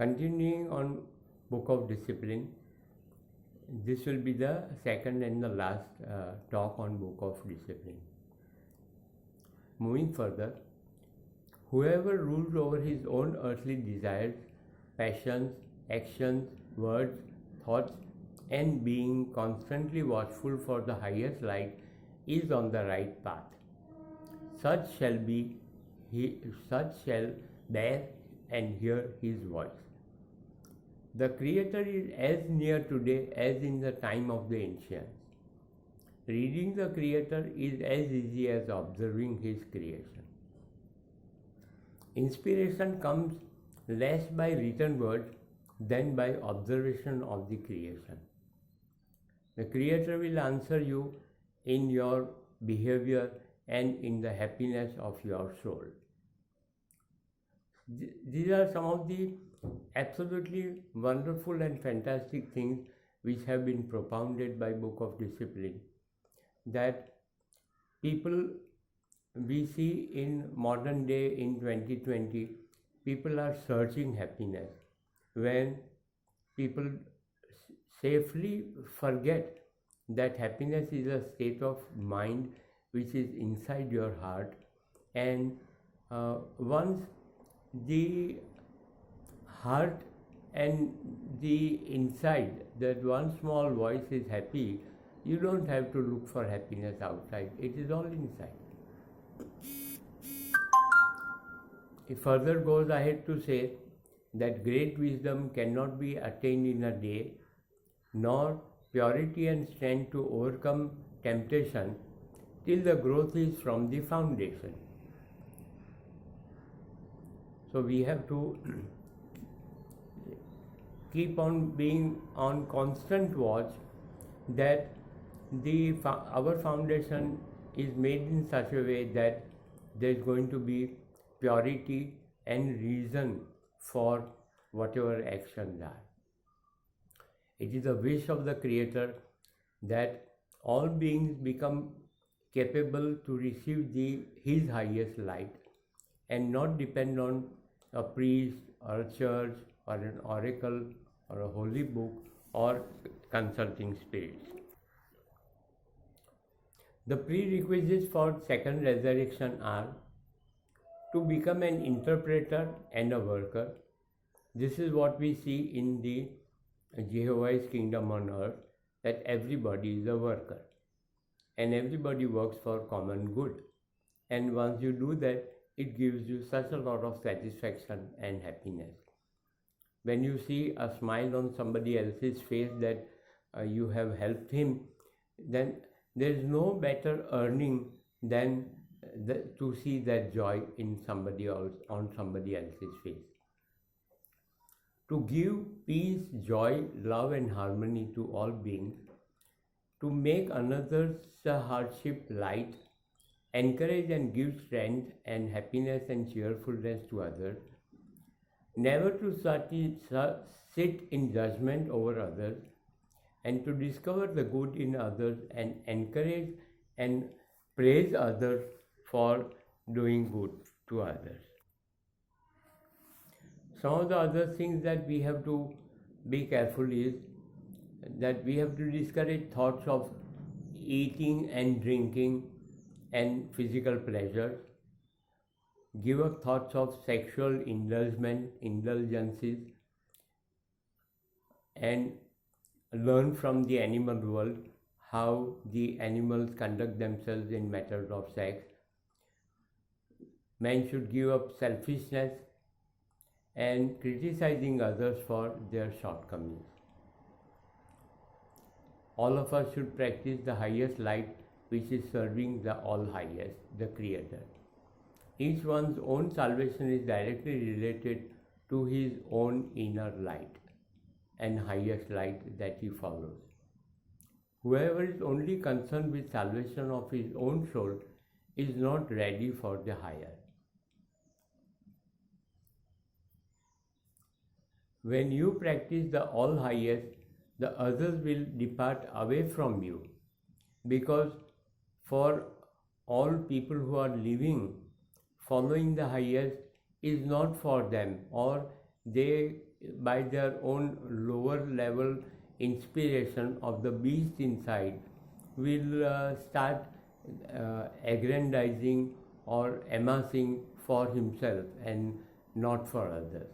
Continuing on Book of Discipline, this will be the second and the last talk on Book of Discipline. Moving further, whoever rules over his own earthly desires, passions, actions, words, thoughts, and being constantly watchful for the highest light is on the right path. Such shall bear and hear his voice. The Creator is as near today as in the time of the ancients. Reading the Creator is as easy as observing his creation. Inspiration comes less by written words than by observation of the creation. The Creator will answer you in your behavior and in the happiness of your soul. These are some of the absolutely wonderful and fantastic things which have been propounded by Book of Discipline, that people we see in modern day in 2020, people are searching happiness when people safely forget that happiness is a state of mind which is inside your heart, and once the heart and the inside, that one small voice is happy, you don't have to look for happiness outside, it is all inside. It further goes ahead to say that great wisdom cannot be attained in a day, nor purity and strength to overcome temptation till the growth is from the foundation. So we have to keep on being on constant watch that our foundation is made in such a way that there is going to be purity and reason for whatever actions are. It is a wish of the Creator that all beings become capable to receive His highest light and not depend on a priest or a church or an oracle or a holy book or consulting spirits. The prerequisites for second resurrection are to become an interpreter and a worker. This is what we see in the Jehovah's kingdom on earth, that everybody is a worker and everybody works for common good. And once you do that, it gives you such a lot of satisfaction and happiness. When you see a smile on somebody else's face that you have helped him, then there is no better earning than to see that joy in somebody else, on somebody else's face. To give peace, joy, love and harmony to all beings, to make another's hardship light, encourage and give strength and happiness and cheerfulness to others, never to sit in judgment over others, and to discover the good in others and encourage and praise others for doing good to others. Some of the other things that we have to be careful is that we have to discourage thoughts of eating and drinking and physical pleasures, give up thoughts of sexual indulgences, and learn from the animal world how the animals conduct themselves in matters of sex. Men should give up selfishness and criticizing others for their shortcomings. All of us should practice the highest light, which is serving the all highest, the Creator. Each one's own salvation is directly related to his own inner light and highest light that he follows. Whoever is only concerned with salvation of his own soul is not ready for the higher. When you practice the all highest, the others will depart away from you, because for all people who are living, following the highest is not for them, or they by their own lower level inspiration of the beast inside, will start aggrandizing or amassing for himself and not for others.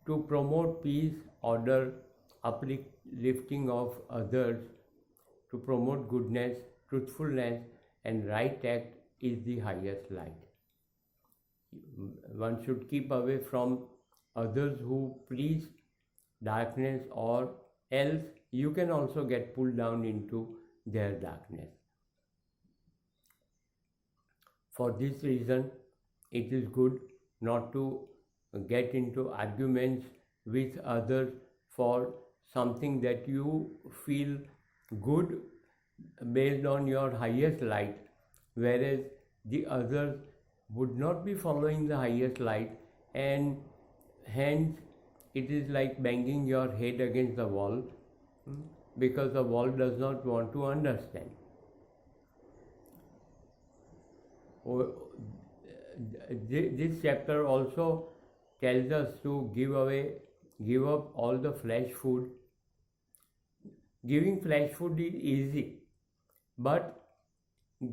To promote peace, order, uplifting of others, to promote goodness, truthfulness, and right act is the highest light. One should keep away from others who preach darkness, or else you can also get pulled down into their darkness. For this reason, it is good not to get into arguments with others for something that you feel good based on your highest light, whereas the others would not be following the highest light, and hence it is like banging your head against the wall, because the wall does not want to understand. This chapter also tells us to give up all the flesh food. Giving flesh food is easy, but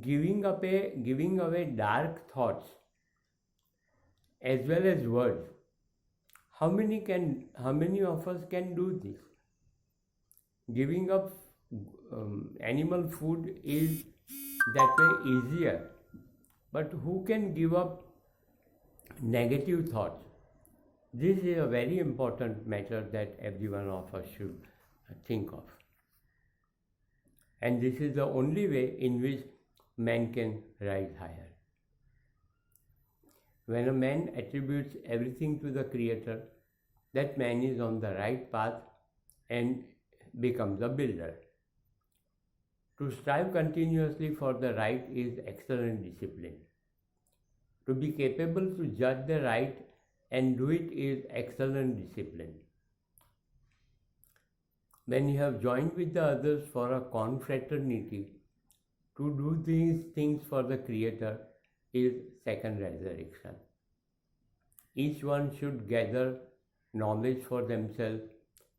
giving away dark thoughts as well as words, how many of us can do this? Giving up animal food is that way easier, but who can give up negative thoughts? This is a very important matter that every one of us should think of. And this is the only way in which man can rise higher. When a man attributes everything to the Creator, that man is on the right path and becomes a builder. To strive continuously for the right is excellent discipline. To be capable to judge the right and do it is excellent discipline. When you have joined with the others for a confraternity, to do these things for the Creator is second resurrection. Each one should gather knowledge for themselves,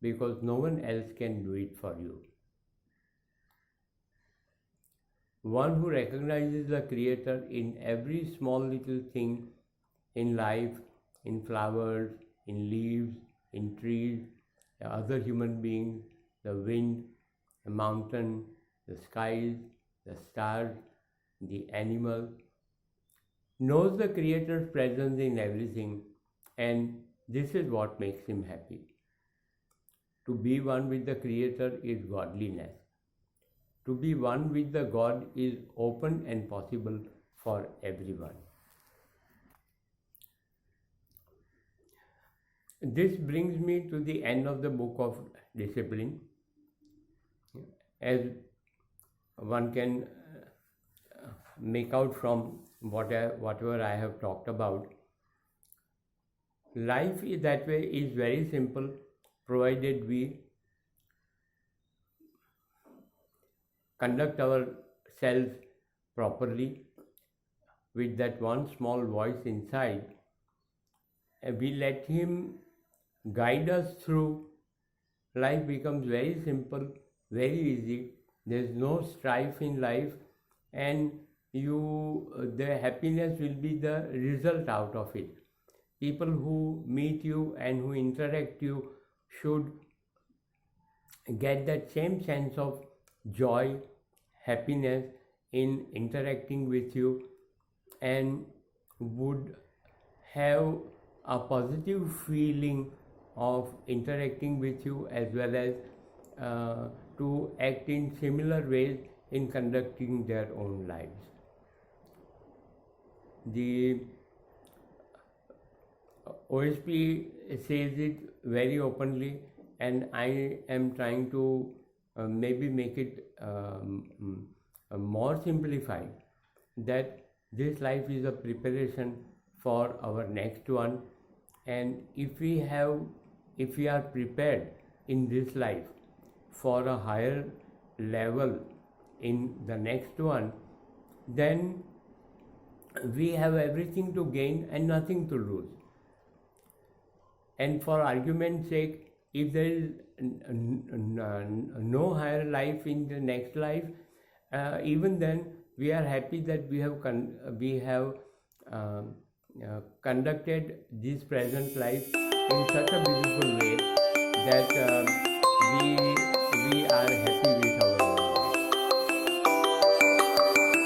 because no one else can do it for you. One who recognizes the Creator in every small little thing in life, in flowers, in leaves, in trees, the other human beings, the wind, the mountain, the skies, the stars, the animals, knows the Creator's presence in everything, and this is what makes him happy. To be one with the Creator is godliness. To be one with the God is open and possible for everyone. This brings me to the end of the book of discipline. As one can make out from whatever I have talked about, life is that way is very simple, provided we conduct ourselves properly with that one small voice inside, and we let him guide us through. Life becomes very simple, very easy. There's no strife in life, and the happiness will be the result out of it. People who meet you and who interact you should get that same sense of joy, happiness in interacting with you, and would have a positive feeling of interacting with you, as well as to act in similar ways in conducting their own lives. The OSP says it very openly, and I am trying to maybe make it more simplified, that this life is a preparation for our next one, and if we are prepared in this life for a higher level in the next one, then we have everything to gain and nothing to lose. And for argument's sake, if there is no higher life in the next life, even then we are happy that we have conducted this present life in such a beautiful way that